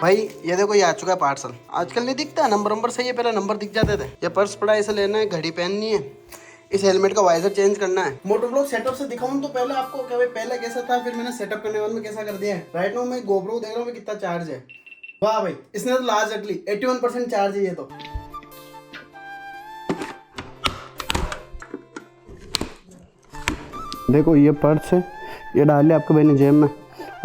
भाई ये देखो, ये आ चुका है पार्सल। आजकल नहीं दिखता, नंबर सही है, पहले नंबर दिख जाते थे। ये पर्स पड़ा है, इसे लेना है, घड़ी पहननी है, इस हेलमेट का वाइजर चेंज करना है। मोटो ब्लॉग सेटअप से दिखाऊं तो पहले आपको क्या भाई, पहले कैसा था, फिर मैंने सेटअप करने वाले में कैसा कर दिया है। राइट नाउ मैं गोप्रो देख रहा हूँ कितना चार्ज है। वाह भाई, इसने तो लार्जली 81% चार्ज है ये तो। देखो ये पर्स है, ये डाल लिया आपके भाई ने जेब में।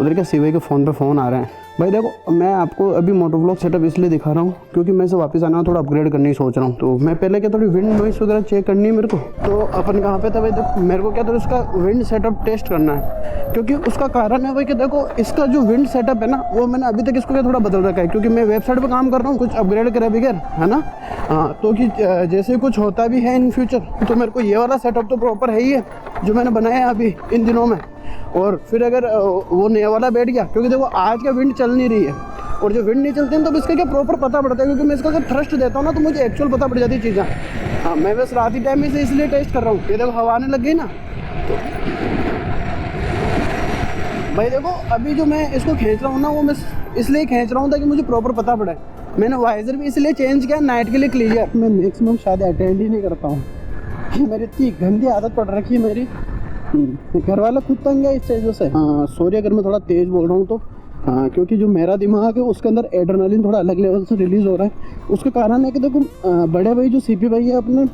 उधर क्या सीवाई के फ़ोन पे फ़ोन आ रहे हैं। भाई देखो, मैं आपको अभी मोटो ब्लॉग सेटअप इसलिए दिखा रहा हूँ क्योंकि मैं इसे वापस आना थोड़ा अपग्रेड करने की सोच रहा हूँ। तो मैं पहले क्या, थोड़ी विंड नॉइस वगैरह चेक करनी है मेरे को। तो अपन कहाँ पे था भाई, देखो मेरे को क्या, तो इसका विंड सेटअप टेस्ट करना है। क्योंकि उसका कारण है भाई कि देखो, इसका जो विंड सेटअप है ना, वो मैंने अभी तक इसको क्या थोड़ा बदल रखा है। क्योंकि मैं वेबसाइट पर काम कर रहा हूँ, कुछ अपग्रेड करे बगैर, है ना। हाँ, तो कि जैसे कुछ होता भी है इन फ्यूचर, तो मेरे को ये वाला सेटअप तो प्रॉपर है ही है जो मैंने बनाया है अभी इन दिनों में। और फिर अगर वो नया वाला बैठ गया, क्योंकि देखो आज का विंड चल नहीं रही है, और जो विंड नहीं चलते हैं तो इसका क्या प्रॉपर पता पड़ता है। क्योंकि मैं इसका अगर थ्रस्ट देता हूँ ना, तो मुझे एक्चुअल पता पड़ जाती है चीज़ें। हाँ, मैं बस रात ही टाइम में से इसलिए टेस्ट कर रहा हूँ। ये देखो हवा आने लग गई ना, तो भाई देखो अभी जो मैं इसको खींच रहा हूँ ना, वो मैं इसलिए खींच रहा हूँ ताकि मुझे प्रॉपर पता पड़े। मैंने वाइजर भी इसलिए चेंज किया नाइट के लिए क्लियर। मैं मैक्सिमम शायद अटेंड ही नहीं करता हूँ, मेरी इतनी गंदी आदत पड़ रखी है मेरी। घर वाला खुद तंग है इस चीज़ों से। हाँ सॉरी अगर मैं थोड़ा तेज़ बोल रहा हूँ तो। हाँ, क्योंकि जो मेरा दिमाग है उसके अंदर एड्रेनलिन थोड़ा अलग लेवल से रिलीज़ हो रहा है। उसके कारण है कि देखो बड़े भाई जो सीपी भाई है अपने,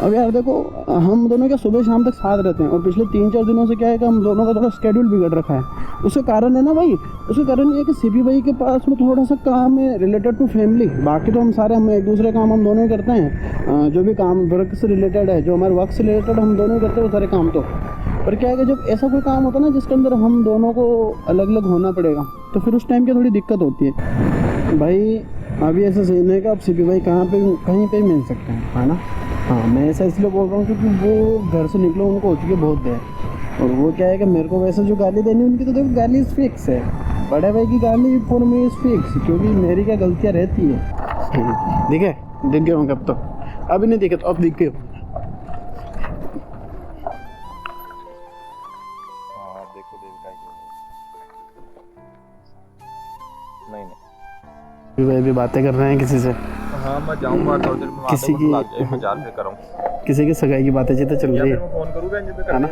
अब यार देखो हम दोनों क्या सुबह शाम तक साथ रहते हैं, और पिछले 3-4 दिनों से क्या है कि हम दोनों का थोड़ा स्केड्यूल बिगड़ रखा है। उसके कारण है ना भाई, उसके कारण ये है कि सीपी भाई के पास में थोड़ा सा काम है रिलेटेड टू फैमिली। बाकी तो हम एक दूसरे काम हम दोनों ही करते हैं। जो भी काम वर्क से रिलेटेड है, जो हमारे वर्क से रिलेटेड हम दोनों ही करते हैं वो सारे काम। तो पर क्या है कि जब ऐसा कोई काम होता है ना जिसके अंदर हम दोनों को अलग अलग होना पड़ेगा, तो फिर उस टाइम की थोड़ी दिक्कत होती है भाई। अभी ऐसा सीन है कि आप सीपी भाई कहीं पे मिल सकते हैं, है ना। हाँ, मैं ऐसा इसलिए बोल रहा हूँ क्योंकि वो घर से निकलो उनको हो चुकी है बहुत देर। और वो क्या है कि मेरे को वैसे जो गाली देनी उनकी, तो देखो गाली इस फिक्स है। बड़े भाई की गाली फॉर मी इस फिक्स, क्योंकि मेरी क्या गलतियाँ रहती है। दिख गए होंगे अब तो, अभी नहीं दिखे तो अब दिख गए। भी बातें कर रहे हैं किसी से। हाँ मैं जाऊंगा थोड़ी देर में, किसी की मजाक पे करूँ, किसी की सगाई की बातें चीतें चल रही है, फोन करूँगा है ना,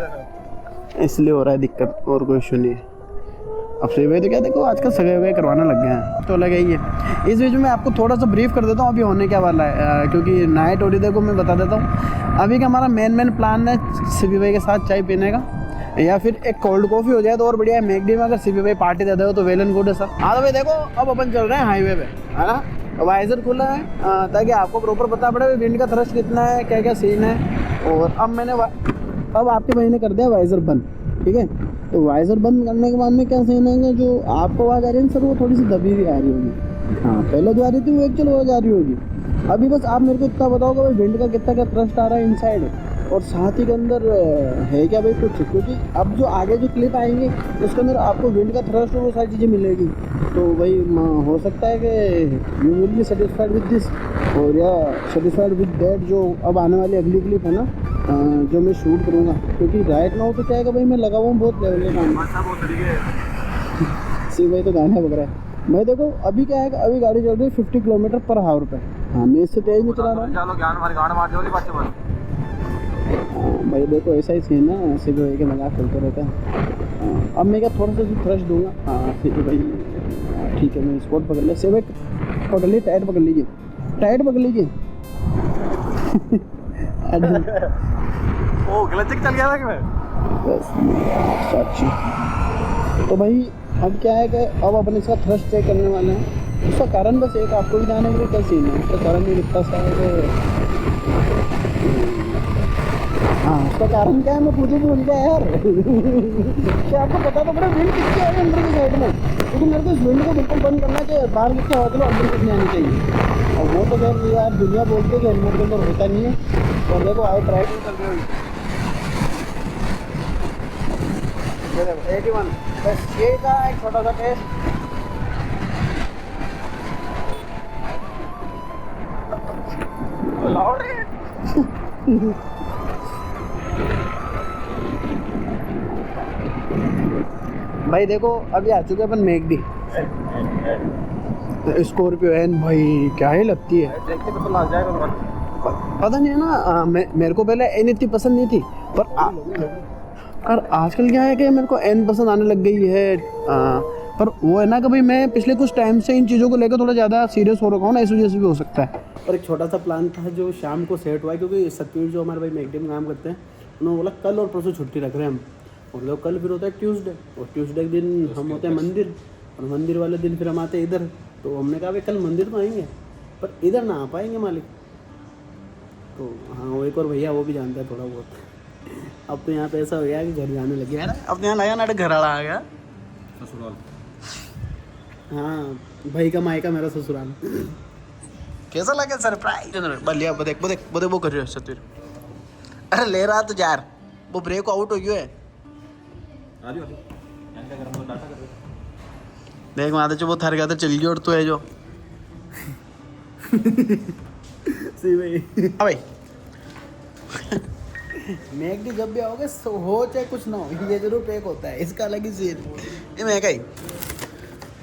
इसलिए हो रहा है दिक्कत, और कोई इशू नहीं है। अब सही भाई तो क्या, देखो आजकल सगाई करवाना लग गए हैं, तो लगा ही है। इस बीच में आपको थोड़ा सा ब्रीफ कर देता हूँ अभी होने क्या वाला है, क्योंकि नाइट हो रही, देखो मैं बता देता हूँ अभी का हमारा मेन प्लान है सीपी भाई के साथ चाय पीने का, या फिर एक कोल्ड कॉफ़ी हो जाए तो और बढ़िया है। मैगडी में अगर सीपी भाई पार्टी दे दो तो वेल एंड गुड है सर। हाँ तो भाई देखो, अब अपन चल रहे हैं हाईवे पे, है ना। वाइजर खुला है ताकि आपको प्रॉपर पता पड़े विंड का थ्रस्ट कितना है, क्या क्या सीन है। और अब आपके भाई ने कर दिया वाइजर बंद, ठीक है। तो वाइजर बंद करने के बाद में क्या सीन है, जो आपको आवाज़ आ रही है सर वो थोड़ी सी दबी हुई आ रही होगी। हाँ, पहले जो आ रही थी वो एक्चुअल आवाज़ आ रही होगी। अभी बस आप मेरे को इतना बताओ कि भाई विंड का कितना क्या थ्रस्ट आ रहा है इनसाइड, और साथ ही के अंदर है क्या भाई कुछ। क्योंकि अब जो आगे जो क्लिप आएंगे उसके अंदर आपको विंड का थ्रस्ट और वो सारी चीज़ें मिलेगी। तो भाई हो सकता है कि you will be satisfied with this, और या सेटिस्फाइड विद दैट जो अब आने वाली अगली क्लिप है ना, जो मैं शूट करूँगा। क्योंकि राइट नाउ तो क्या है कि भाई मैं लगा हुआ हूँ बहुत लेवल के काम। सी भाई तो गाना बग रहा है। मैं देखो अभी क्या है, अभी गाड़ी चल रही है 50 km/h पे। हाँ, मैं इससे तेज़ नहीं चला रहा हूँ भाई। देखो ऐसा ही सीन है, सीपी भाई के मजाक चलते रहते हैं। अब मैं क्या थोड़ा सा थ्रस्ट दूंगा। हाँ सीपी भाई ठीक है, मैं स्पॉट पकड़ लिया। सीपी भाई पकड़ लीजिए, टाइट पकड़ लीजिए, टाइट पकड़ लीजिए। ओ गलत चल गया था कि मैं बस साची। तो भाई अब क्या है कि अब अपन इसका थ्रस्ट चेक करने वाले हैं। उसका कारण बस एक आपको भी जाने के लिए क्या सीन है, उसका कारण नहीं दिखता सा है। हाँ, उसका कारण क्या है मैं पूछूँ भूल गया यार। क्या आपको पता तो पड़ा विंड कितनी आ रही है अंदर की साइड में, क्योंकि मेरे को इस विंड को बिल्कुल बंद करना है कि बाहर कितनी हवा चलो अंदर कितनी आनी चाहिए। और वो तो खैर यार दुनिया बोलते हैं कि हेलमेट के अंदर होता नहीं है। और देखो आई ट्राई नहीं कर रही हुई 81, बस ये था एक छोटा सा टेस्ट। लाउड है भाई देखो अभी आ चुके अपन मैगडी। स्कॉर्पियो एन भाई क्या ही लगती है। देख के तो लग जाएगा तुम्हारा। पता नहीं है ना, मेरे को पहले एन इतनी पसंद नहीं थी, पर आजकल क्या है कि मेरे को एन पसंद आने लग गई है। पर वो है ना कि भाई मैं पिछले कुछ टाइम से इन चीज़ों को लेकर थोड़ा ज़्यादा सीरियस हो रखा हूँ ना, इस वजह से भी हो सकता है। और एक छोटा सा प्लान था जो शाम को सेट हुआ है, क्योंकि सतवीर जो हमारे भाई मैगडी में काम करते हैं, उन्होंने बोला कल और परसों छुट्टी रख रहे हैं हम, और लोग कल फिर होता है ट्यूसडे, और ट्यूसडे के दिन हम होते हैं मंदिर, और मंदिर वाले दिन फिर हम आते हैं इधर। तो हमने कहा भाई कल मंदिर तो आएंगे पर इधर ना आ पाएंगे मालिक। तो हाँ, वो एक और भैया वो भी जानता है थोड़ा बहुत। अब तो यहाँ पे ऐसा हो गया कि घर जाने लगे है ना, अब तो यहाँ लगा ना घर वाला आ गया ससुराल। हाँ, भाई का मायका मेरा ससुराल। कैसा लगा सरप्राइज? बलिया देख वो कर रहे हो सतवीर। अरे ले रहा तो यार, वो ब्रेक आउट हो गया है। आजू आजू क्या कर रहा हूं, डाटा कर रहा हूं। देख वहाँ तो वो थर गया था, चल गई, और तू है जो सही भाई। हाँ भाई मैगडी जब भी आओगे हो चाहे कुछ ना हो, ये जरूर पैक होता है, इसका अलग ही सीन। ये मैं कहीं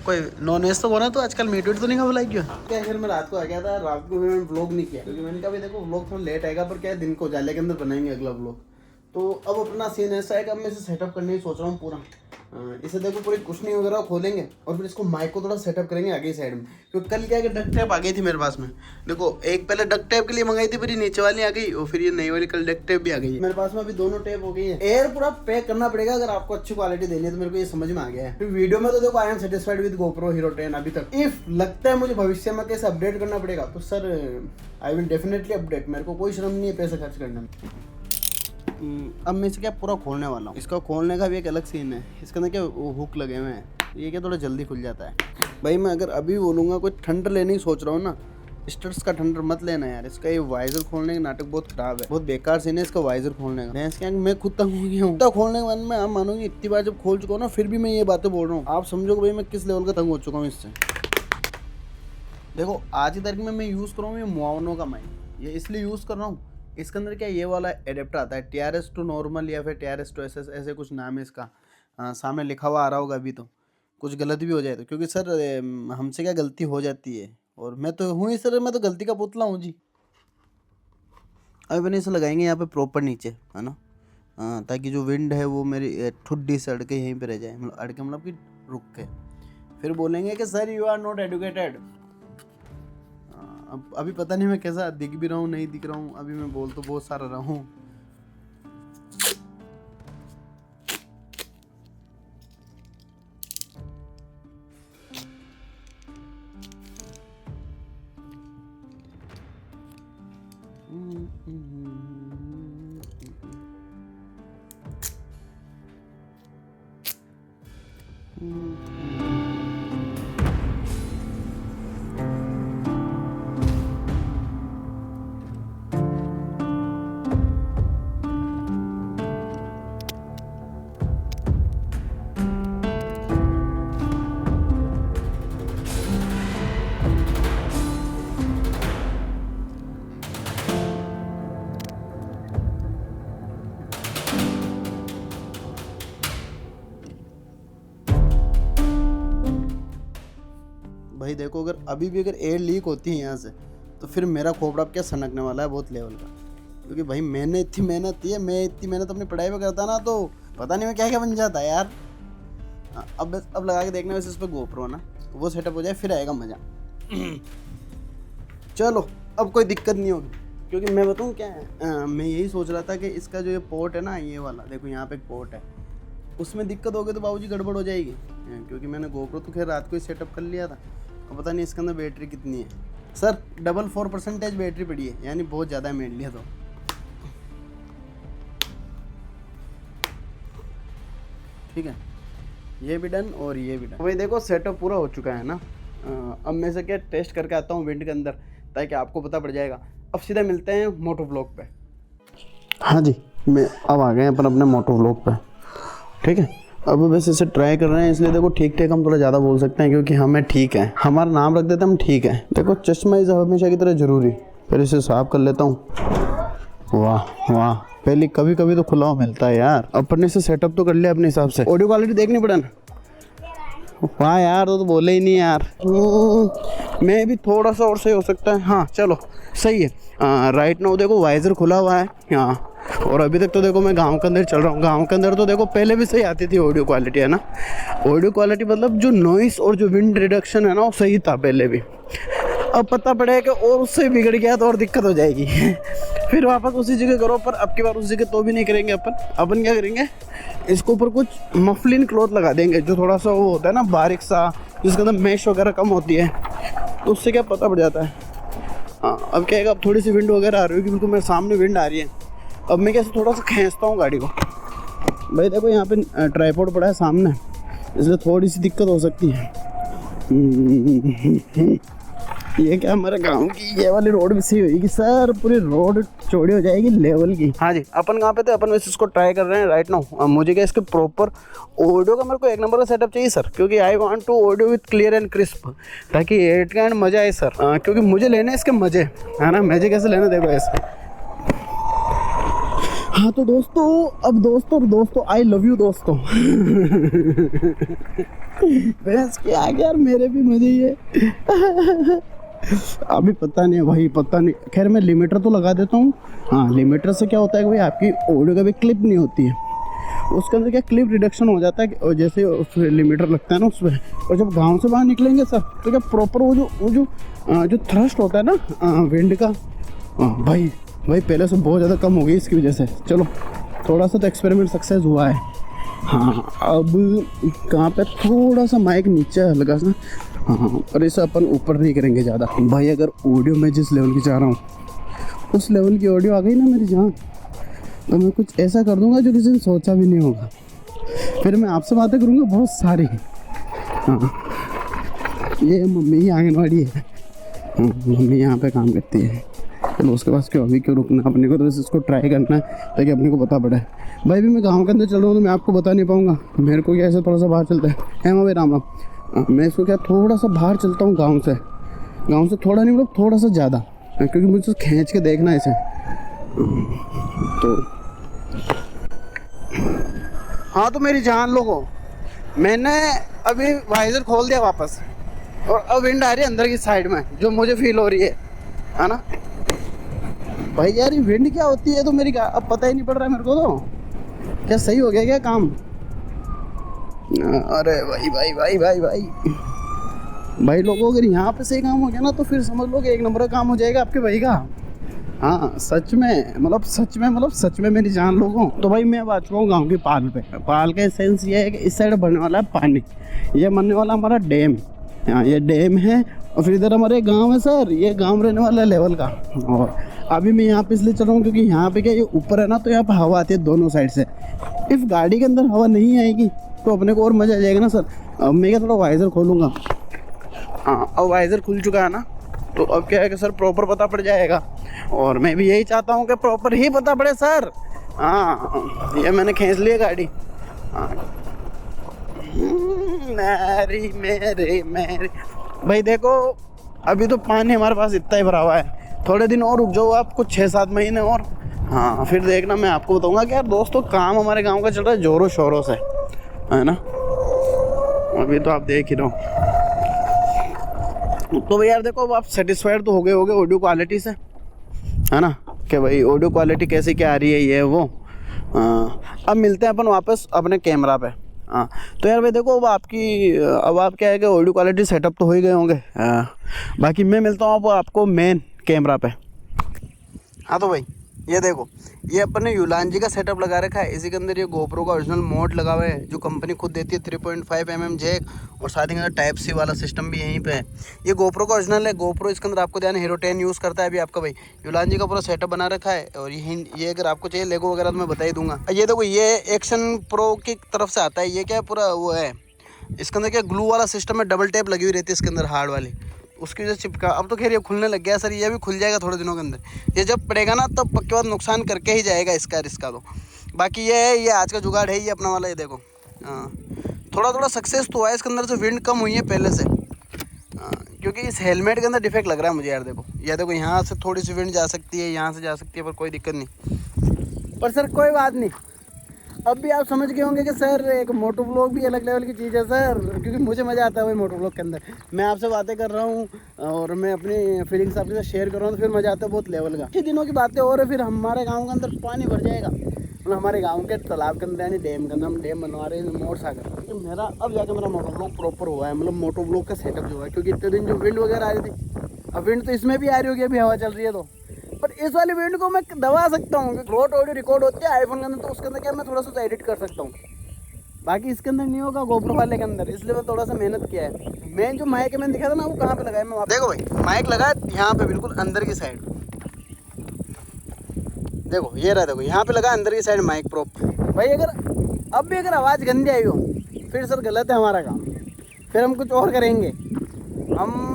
कोई नॉन वेज तो बोला, तो आजकल मीट वीट तो नहीं खा बुलाई क्यों? क्या फिर मैं रात को आ गया था, रात को मैंने व्लॉग नहीं किया, क्योंकि मैंने कहा भाई देखो व्लॉग थोड़ा लेट आएगा, पर क्या है दिन को उजाले के अंदर बनाएंगे अगला व्लॉग। तो अब अपना सीन ऐसा है कि अब मैं इसे सेटअप करने की सोच रहा हूँ पूरा। इसे देखो पूरी कुशनी वगैरह खोलेंगे और फिर इसको माइक को थोड़ा सेटअप करेंगे आगे साइड में, क्योंकि कल क्या है कि डक टेप आ गई थी मेरे पास में। देखो एक पहले डक टेप के लिए मंगाई थी, फिर ये नीचे वाली आ गई, और फिर ये नई वाली कल डक टेप भी आ गई है मेरे पास में। अभी दोनों टेप हो गई है। एयर पूरा पैक करना पड़ेगा अगर आपको अच्छी क्वालिटी देनी है, तो मेरे को ये समझ में आ गया है। फिर वीडियो में तो देखो I am satisfied with GoPro Hero 10 अभी तक। इफ लगता है मुझे भविष्य में कैसे अपडेट करना पड़ेगा, तो sir I will definitely update. मेरे को कोई शर्म नहीं है पैसे खर्च करने में। अब मैं इसे क्या पूरा खोलने वाला हूँ। इसका खोलने का भी एक अलग सीन है, इसके अंदर क्या हुक लगे हुए हैं, ये क्या थोड़ा जल्दी खुल जाता है। भाई मैं अगर अभी बोलूँगा कोई ठंडर लेने की सोच रहा हूँ ना, स्टर्स का ठंडर मत लेना यार। इसका ये वाइजर खोलने का नाटक बहुत खराब है, बहुत बेकार सीन है इसका वाइजर खोलने का। मैं खुद तंग हो गया हूँ। तो खोलने के बाद में आप मानोगे इतनी बार जब खोल चुका हूँ ना, फिर भी मैं ये बातें बोल रहा हूँ, आप समझोगे भाई मैं किस लेवल का तंग हो चुका हूँ इससे। देखो आज की तारीख में मैं यूज़ कर रहा हूँ ये मुआवनों का माइक। ये इसलिए यूज़ कर रहा हूँ, इसके अंदर क्या ये वाला एडेप्टर आता है, TRS to नॉर्मल या फिर TRS to SS ऐसे कुछ नाम है इसका। सामने लिखा हुआ आ रहा होगा अभी, तो कुछ गलत भी हो जाए तो, क्योंकि सर हमसे क्या गलती हो जाती है, और मैं तो हूँ ही सर, मैं तो गलती का पुतला हूँ जी। अभी मैंने इसे लगाएंगे यहाँ पे प्रॉपर नीचे, है ना, ताकि जो विंड है वो मेरी ठुड्डी से अड़के यहीं पे रह जाए, मतलब अड़के मतलब कि रुक के। फिर बोलेंगे कि sir you are not educated. अब अभी पता नहीं मैं कैसा दिख भी रहा हूँ नहीं दिख रहा हूँ, अभी मैं बोल तो बहुत सारा रहा हूँ। भाई देखो अगर अभी भी अगर एयर लीक होती है यहाँ से, तो फिर मेरा खोपड़ा क्या सनकने वाला है बहुत लेवल का। क्योंकि भाई मैंने इतनी मेहनत की है, मैं इतनी मेहनत अपनी पढ़ाई में करता ना, तो पता नहीं मैं क्या क्या बन जाता है यार। अब लगा के देखना वैसे इस पर GoPro ना, वो सेटअप हो जाए फिर आएगा मज़ा। चलो अब कोई दिक्कत नहीं होगी, क्योंकि मैं बताऊँ क्या है, मैं यही सोच रहा था कि इसका जो ये पोर्ट है ना, ये वाला देखो यहाँ पे एक पोर्ट है, उसमें दिक्कत हो गई तो बाबूजी गड़बड़ हो जाएगी। क्योंकि मैंने GoPro तो खैर रात को ही सेटअप कर लिया था, तो पता नहीं इसके अंदर बैटरी कितनी है। सर 4% बैटरी पड़ी है, यानी बहुत ज़्यादा है मेरे लिए। तो ठीक है, ये भी डन और ये भी डन। भाई देखो सेटअप पूरा हो चुका है ना। अब मैं से क्या टेस्ट करके आता हूँ विंड के अंदर, ताकि आपको पता पड़ जाएगा। अब सीधा मिलते हैं मोटो व्लॉग पे। हाँ जी, मैं अब आ गए अपन अपने मोटो व्लॉग पे। ठीक है, अब वैसे इसे ट्राई कर रहे हैं, इसलिए देखो ठीक ठाक हम थोड़ा ज़्यादा बोल सकते हैं, क्योंकि हमें ठीक है, हमारा नाम रख देते हैं हम ठीक है। देखो चश्मा इस हमेशा की तरह ज़रूरी। फिर इसे साफ कर लेता हूँ। वाह वाह, पहले कभी कभी तो खुला हुआ मिलता है यार। अपने से सेटअप तो कर लिया अपने हिसाब से। ऑडियो क्वालिटी देखनी पड़ा ना। वाह यार, तो बोले ही नहीं यार। मैं भी थोड़ा सा और सही हो सकता है। हाँ चलो सही है। राइट नाउ देखो वाइजर खुला हुआ है हाँ। और अभी तक तो देखो मैं गांव के अंदर चल रहा हूँ। गांव के अंदर तो देखो पहले भी सही आती थी ऑडियो क्वालिटी, है ना। ऑडियो क्वालिटी मतलब जो नॉइस और जो विंड रिडक्शन है ना, वो सही था पहले भी। अब पता पड़ेगा कि और उससे बिगड़ गया तो और दिक्कत हो जाएगी फिर वापस उसी जगह करो। पर अब की बार उस जगह तो भी नहीं करेंगे अपन क्या करेंगे, इसके ऊपर कुछ मफलिन क्लॉथ लगा देंगे, जो थोड़ा सा वो होता है ना बारीक सा, जिसके अंदर मैश वगैरह कम होती है, तो उससे क्या पता पड़ जाता है। हाँ अब क्या है, अब थोड़ी सी विंड वगैरह आ रही होगी, बिल्कुल मेरे सामने विंड आ रही है। अब मैं कैसे थोड़ा सा खींचता हूँ गाड़ी को। भाई देखो यहाँ पे ट्राइपॉड पड़ा है सामने, इसलिए थोड़ी सी दिक्कत हो सकती है। ये क्या हमारे गांव की ये वाली रोड भी सही होगी सर, पूरी रोड चौड़ी हो जाएगी लेवल की। हाँ जी, अपन कहाँ पे थे, अपन वैसे इसको ट्राई कर रहे हैं राइट नाउ। मुझे क्या इसके प्रॉपर ऑडियो का मेरे को एक नंबर का सेटअप चाहिए सर, क्योंकि I want to audio with clear and crisp, ताकि एट का एंड मज़ा आए सर। क्योंकि मुझे लेने इसके मज़े, है ना। मज़े कैसे लेने देखो ऐसे। हाँ तो दोस्तों आई लव यू दोस्तों बस क्या यार, मेरे भी मज़े ही है अभी पता नहीं है भाई, पता नहीं। खैर मैं लिमिटर तो लगा देता हूँ। हाँ लिमिटर से क्या होता है कि भाई आपकी ऑडियो का भी क्लिप नहीं होती है, उसके अंदर क्या क्लिप रिडक्शन हो जाता है कि और जैसे लिमिटर लगता है ना उसमें। और जब गांव से बाहर निकलेंगे सर, तो क्या प्रॉपर वो जो थ्रस्ट होता है ना विंड का, भाई पहले से बहुत ज़्यादा कम हो गई इसकी वजह से। चलो थोड़ा सा तो एक्सपेरिमेंट सक्सेस हुआ है। हाँ अब कहाँ पे थोड़ा सा माइक नीचे हल्का सा, हाँ और इसे अपन ऊपर नहीं करेंगे ज़्यादा। भाई अगर ऑडियो मैं जिस लेवल की चाह रहा हूँ उस लेवल की ऑडियो आ गई ना मेरी जान, तो मैं कुछ ऐसा कर दूंगा जो किसी ने सोचा भी नहीं होगा। फिर मैं आपसे बातें करूँगा बहुत सारी। हाँ ये मम्मी आंगनवाड़ी है, मम्मी यहाँ पे काम करती है। चलो उसके पास अभी क्यों रुकना, अपने को तो बस इसको ट्राई करना है ताकि अपने को पता पड़े। भाई भी मैं गांव के अंदर चल रहा हूँ तो मैं आपको बता नहीं पाऊँगा। मेरे को क्या ऐसे थोड़ा सा बाहर चलता है भाई राम राम। मैं इसको क्या थोड़ा सा बाहर चलता हूँ गांव से थोड़ा नहीं मतलब थोड़ा सा ज़्यादा, क्योंकि मुझे खींच के देखना है इसे। तो हाँ तो मेरी जान लोगों, मैंने अभी वाइजर खोल दिया वापस, और अब विंड आ रही है अंदर की साइड में जो मुझे फील हो रही है ना। भाई यार ये विंड क्या होती है तो मेरी अब पता ही नहीं पड़ रहा है मेरे को। तो क्या सही हो गया क्या काम? अरे भाई लोगों, अगर यहाँ पे सही काम हो गया ना तो फिर समझ लो कि एक नंबर का काम हो जाएगा आपके भाई का। हाँ सच में मेरी जान लोगों। तो भाई मैं अब आ चुका हूँ गाँव की पाल पे। पाल का सेंस ये है कि इस साइड बनने वाला है पानी, ये बनने वाला हमारा डैम। हाँ ये डैम है, और फिर इधर हमारे गांव है सर, ये गांव रहने वाला है लेवल का। और अभी मैं यहाँ पे इसलिए चल रहा हूँ क्योंकि यहाँ पे क्या ये ऊपर है ना, तो यहाँ पे हवा आती है दोनों साइड से। इफ़ गाड़ी के अंदर हवा नहीं आएगी तो अपने को और मज़ा आ जाएगा ना सर। अब मैं क्या थोड़ा वाइज़र खोलूँगा। हाँ अब वाइज़र खुल चुका है ना, तो अब क्या है कि सर प्रॉपर पता पड़ जाएगा। और मैं भी यही चाहता हूँ कि प्रॉपर ही पता पड़े सर। हाँ ये मैंने खींच लिया गाड़ी। हाँ मेरे भाई देखो, अभी तो पानी हमारे पास इतना ही भरा हुआ है। थोड़े दिन और रुक जाओ आप, कुछ 6-7 महीने और। हाँ फिर देखना मैं आपको बताऊंगा कि यार दोस्तों काम हमारे गांव का चल रहा है जोरों शोरों से, है ना। अभी तो आप देख ही रहो। तो भाई यार देखो, अब आप सेटिस्फाइड तो हो गए होगे ऑडियो क्वालिटी से, है ना, कि भाई ऑडियो क्वालिटी कैसी क्या आ रही है ये वो। अब मिलते हैं अपन वापस अपने कैमरा पे। हाँ तो यार भाई देखो, अब आप क्या है कि ऑडियो क्वालिटी सेटअप तो हो ही गए होंगे। बाकी मैं मिलता हूँ आपको मेन कैमरा पे। हाँ तो भाई ये देखो, ये अपन ने यूलांजी का सेटअप लगा रखा है। इसी के अंदर ये गोप्रो का ओरिजिनल मोड लगा हुआ है जो कंपनी खुद देती है, 3.5 mm जैक, और साथ ही टाइप सी वाला सिस्टम भी यहीं पे है। ये गोप्रो का ओरिजिनल है। गोप्रो इसके अंदर आपको ध्यान हीरो 10 यूज़ करता है अभी आपका भाई। यूलांजी का पूरा सेटअप बना रखा है। और ये अगर आपको चाहिए लेगो वगैरह तो मैं बता ही दूंगा। ये देखो, ये एक्शन प्रो की तरफ से आता है। ये क्या पूरा वो है, इसके अंदर क्या ग्लू वाला सिस्टम है, डबल टेप लगी हुई रहती है इसके अंदर हार्ड वाली, उसकी वजह से चिपका। अब तो खैर ये खुलने लग गया सर, ये भी खुल जाएगा थोड़े दिनों के अंदर। ये जब पड़ेगा ना तब पक्के बाद नुकसान करके ही जाएगा इसका तो। बाकी ये है, ये आज का जुगाड़ है ये अपना वाला। ये देखो हाँ, थोड़ा सक्सेस तो हुआ है इसके अंदर से, विंड कम हुई है पहले से। क्योंकि इस हेलमेट के अंदर डिफेक्ट लग रहा है मुझे यार। देखो यहाँ से थोड़ी सी विंड जा सकती है, यहाँ से जा सकती है, पर कोई दिक्कत नहीं। पर सर कोई बात नहीं, अब भी आप समझ गए होंगे कि सर एक मोटो व्लॉग भी अलग लेवल की चीज़ है सर, क्योंकि मुझे मज़ा आता है वही मोटो व्लॉग के अंदर। मैं आपसे बातें कर रहा हूँ और मैं अपनी फीलिंग्स आपके साथ शेयर कर रहा हूँ, तो फिर मज़ा आता है बहुत लेवल का। कुछ दिनों की बातें और है, फिर हमारे गाँव के अंदर पानी भर जाएगा, मतलब हमारे गांव के तालाब के अंदर यानी डैम के अंदर हम डैम बनवा रहे हैं मोर सागर। तो मेरा अब जाके मेरा मोटो ब्लॉक प्रॉपर हुआ है, मतलब मोटो ब्लॉक का सेटअप जो है, क्योंकि इतने दिन जो विंड वगैरह आ रही थी, अब विंड तो इसमें भी आ रही होगी, अभी हवा चल रही है तो, पर इस वाली विंड को मैं दबा सकता हूँ। रोड ऑडियो रिकॉर्ड होती है आईफोन के अंदर, तो उसके अंदर क्या मैं थोड़ा सा एडिट कर सकता हूँ, बाकी इसके अंदर नहीं होगा गोप्रो वाले के अंदर, इसलिए मैं थोड़ा सा मेहनत किया है। मैं जो माइक मैंने दिखा था ना वो कहाँ पे लगाया, मैं देखो भाई माइक लगा यहाँ पे बिल्कुल अंदर की साइड, देखो ये रहा, देखो यहाँ पे लगा अंदर की साइड माइक प्रोप। भाई अगर अब भी अगर आवाज़ गंदी आई हो फिर सर गलत है हमारा काम, फिर हम कुछ और करेंगे, हम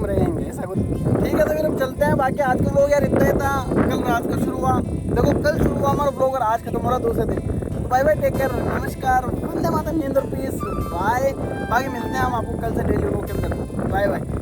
रहेंगे ऐसा कुछ। ठीक है तो फिर हम चलते हैं। बाकी आज का लोग यार इतना ही था, कल रात को शुरू हुआ, देखो कल शुरू हुआ हमारा ब्लॉग और आज खत्म हो रहा दूसरे दिन। तो बाय बाय, टेक केयर, नमस्कार, वंदे मातरम, नींद और पीस, बाय। बाकी मिलते हैं हम आपको कल से डेली ब्लॉग के अंदर। Bye bye.